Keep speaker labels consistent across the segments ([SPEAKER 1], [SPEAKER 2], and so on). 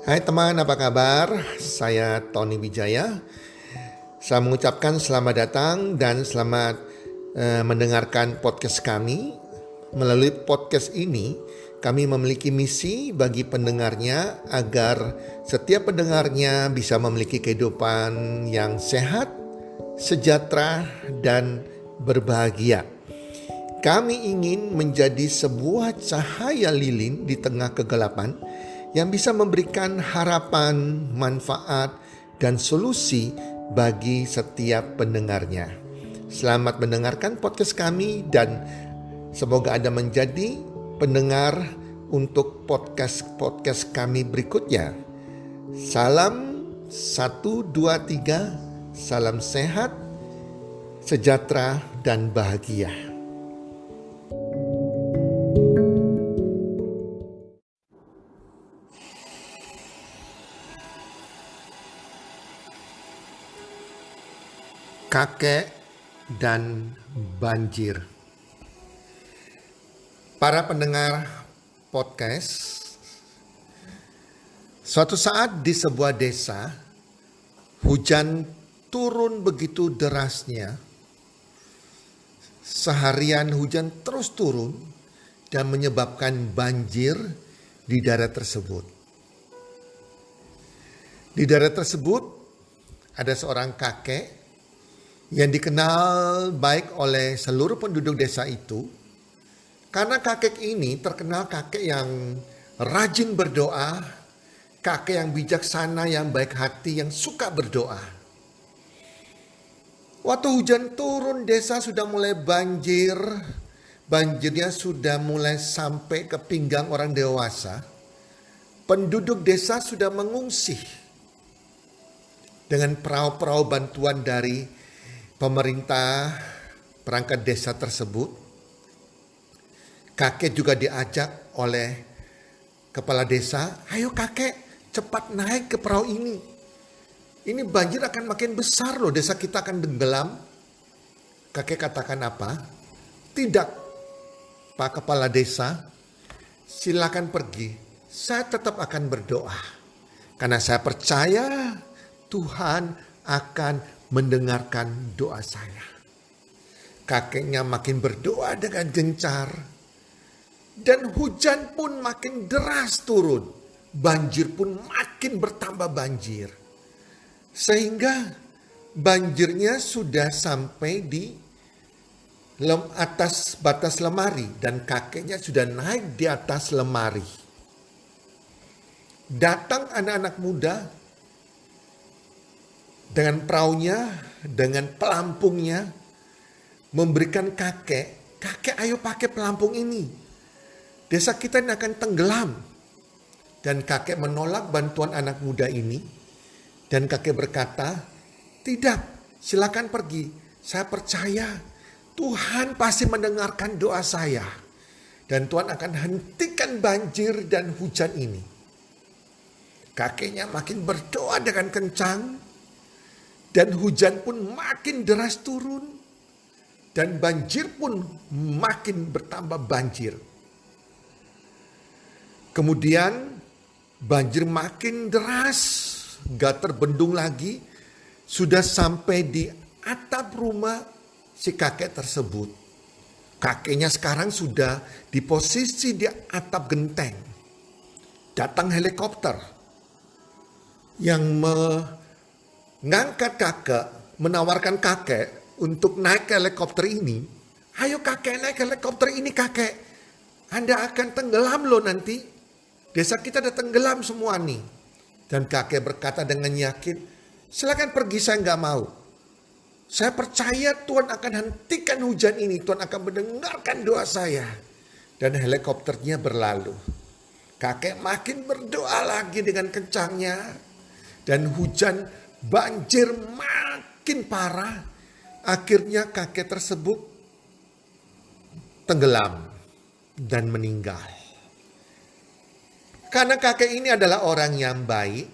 [SPEAKER 1] Hai teman, apa kabar? Saya Tony Wijaya. Saya mengucapkan selamat datang dan selamat mendengarkan podcast kami. Melalui podcast ini, kami memiliki misi bagi pendengarnya agar setiap pendengarnya bisa memiliki kehidupan yang sehat, sejahtera, dan berbahagia. Kami ingin menjadi sebuah cahaya lilin di tengah kegelapan yang bisa memberikan harapan, manfaat, dan solusi bagi setiap pendengarnya. Selamat mendengarkan podcast kami dan semoga Anda menjadi pendengar untuk podcast kami berikutnya. Salam 1, 2, 3, salam sehat, sejahtera, dan bahagia. Kakek dan banjir. Para pendengar podcast, suatu saat di sebuah desa, hujan turun begitu derasnya. Seharian hujan terus turun dan menyebabkan banjir di daerah tersebut. Di daerah tersebut ada seorang kakek yang dikenal baik oleh seluruh penduduk desa itu, karena kakek ini terkenal kakek yang rajin berdoa, kakek yang bijaksana, yang baik hati, yang suka berdoa. Waktu hujan turun, desa sudah mulai banjir. Banjirnya sudah mulai sampai ke pinggang orang dewasa. Penduduk desa sudah mengungsi dengan perahu-perahu bantuan dari pemerintah perangkat desa tersebut. Kakek juga diajak oleh kepala desa, ayo kakek cepat naik ke perahu ini. Ini banjir akan makin besar loh, desa kita akan tenggelam. Kakek katakan apa? Tidak, Pak Kepala Desa, silakan pergi. Saya tetap akan berdoa. Karena saya percaya Tuhan akan mendengarkan doa saya. Kakeknya makin berdoa dengan gencar. Dan hujan pun makin deras turun. Banjir pun makin bertambah banjir. Sehingga banjirnya sudah sampai di atas batas lemari. Dan kakeknya sudah naik di atas lemari. Datang anak-anak muda dengan perahunya, dengan pelampungnya, memberikan kakek ayo pakai pelampung ini. Desa kita ini akan tenggelam. Dan kakek menolak bantuan anak muda ini. Dan kakek berkata, tidak, silakan pergi. Saya percaya Tuhan pasti mendengarkan doa saya. Dan Tuhan akan hentikan banjir dan hujan ini. Kakeknya makin berdoa dengan kencang. Dan hujan pun makin deras turun. Dan banjir pun makin bertambah banjir. Kemudian banjir makin deras. Gak terbendung lagi. Sudah sampai di atap rumah si kakek tersebut. Kakeknya sekarang sudah di posisi di atap genteng. Datang helikopter. Yang ngangkat kakek, menawarkan kakek untuk naik ke helikopter ini. Ayo kakek naik ke helikopter ini kakek. Anda akan tenggelam loh nanti. Desa kita udah tenggelam semua nih. Dan kakek berkata dengan yakin, silakan pergi, saya nggak mau. Saya percaya Tuhan akan hentikan hujan ini. Tuhan akan mendengarkan doa saya. Dan helikopternya berlalu. Kakek makin berdoa lagi dengan kencangnya. Dan hujan banjir makin parah. Akhirnya kakek tersebut tenggelam dan meninggal. Karena kakek ini adalah orang yang baik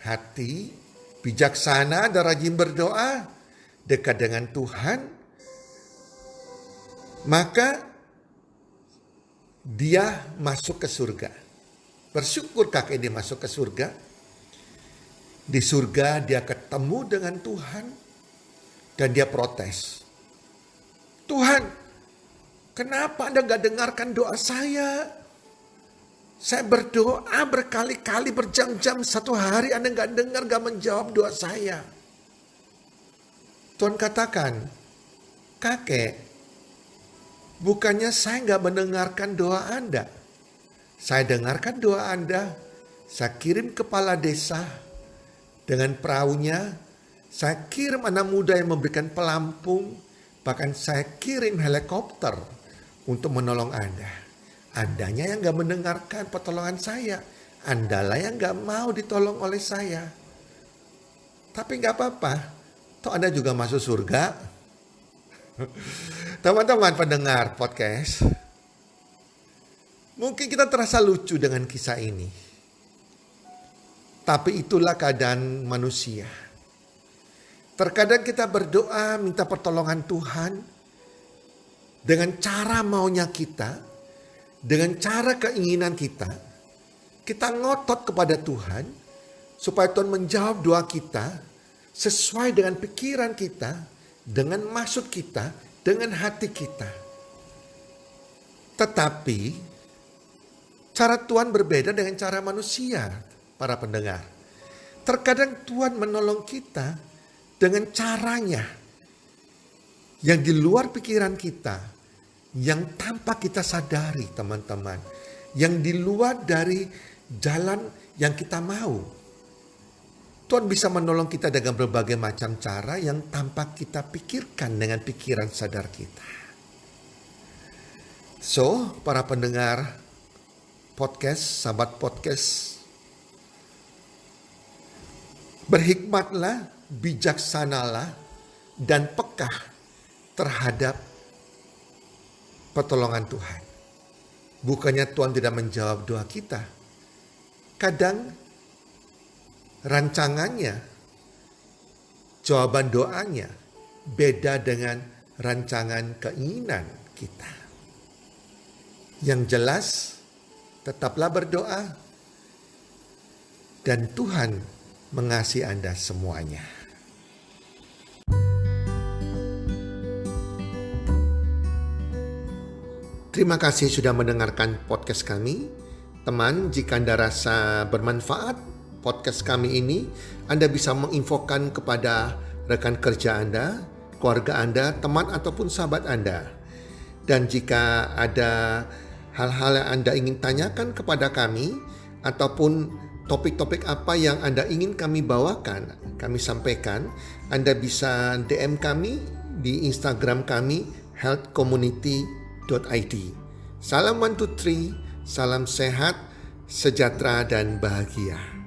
[SPEAKER 1] hati, bijaksana dan rajin berdoa, dekat dengan Tuhan, maka dia masuk ke surga. Bersyukur kakek dia masuk ke surga. Di surga dia ketemu dengan Tuhan dan dia protes. Tuhan, kenapa Anda gak dengarkan doa saya? Saya berdoa berkali-kali berjam-jam, 1 hari Anda gak dengar, gak menjawab doa saya. Tuhan katakan, kakek, bukannya saya gak mendengarkan doa Anda. Saya dengarkan doa Anda, saya kirim kepala desa dengan perahunya, saya kirim anak muda yang memberikan pelampung, bahkan saya kirim helikopter untuk menolong Anda. Andanya yang gak mendengarkan pertolongan saya. Andalah yang gak mau ditolong oleh saya. Tapi gak apa-apa. Toh Anda juga masuk surga. Teman-teman pendengar podcast. Mungkin kita terasa lucu dengan kisah ini. Tapi itulah keadaan manusia. Terkadang kita berdoa minta pertolongan Tuhan. Dengan cara maunya kita. Dengan cara keinginan kita ngotot kepada Tuhan supaya Tuhan menjawab doa kita sesuai dengan pikiran kita, dengan maksud kita, dengan hati kita. Tetapi cara Tuhan berbeda dengan cara manusia, para pendengar. Terkadang Tuhan menolong kita dengan caranya yang di luar pikiran kita. Yang tanpa kita sadari, teman-teman. Yang di luar dari jalan yang kita mau. Tuhan bisa menolong kita dengan berbagai macam cara yang tanpa kita pikirkan dengan pikiran sadar kita. So, para pendengar podcast, sahabat podcast, berhikmatlah, bijaksanalah, dan peka terhadap pertolongan Tuhan. Bukannya Tuhan tidak menjawab doa kita. Kadang rancangannya, jawaban doanya beda dengan rancangan keinginan kita. Yang jelas, tetaplah berdoa dan Tuhan mengasihi Anda semuanya. Terima kasih sudah mendengarkan podcast kami. Teman, jika Anda rasa bermanfaat podcast kami ini, Anda bisa menginfokan kepada rekan kerja Anda, keluarga Anda, teman ataupun sahabat Anda. Dan jika ada hal-hal yang Anda ingin tanyakan kepada kami, ataupun topik-topik apa yang Anda ingin kami bawakan, kami sampaikan, Anda bisa DM kami di Instagram kami, healthcommunity.id. Salam 1, 2, 3, salam sehat, sejahtera dan bahagia.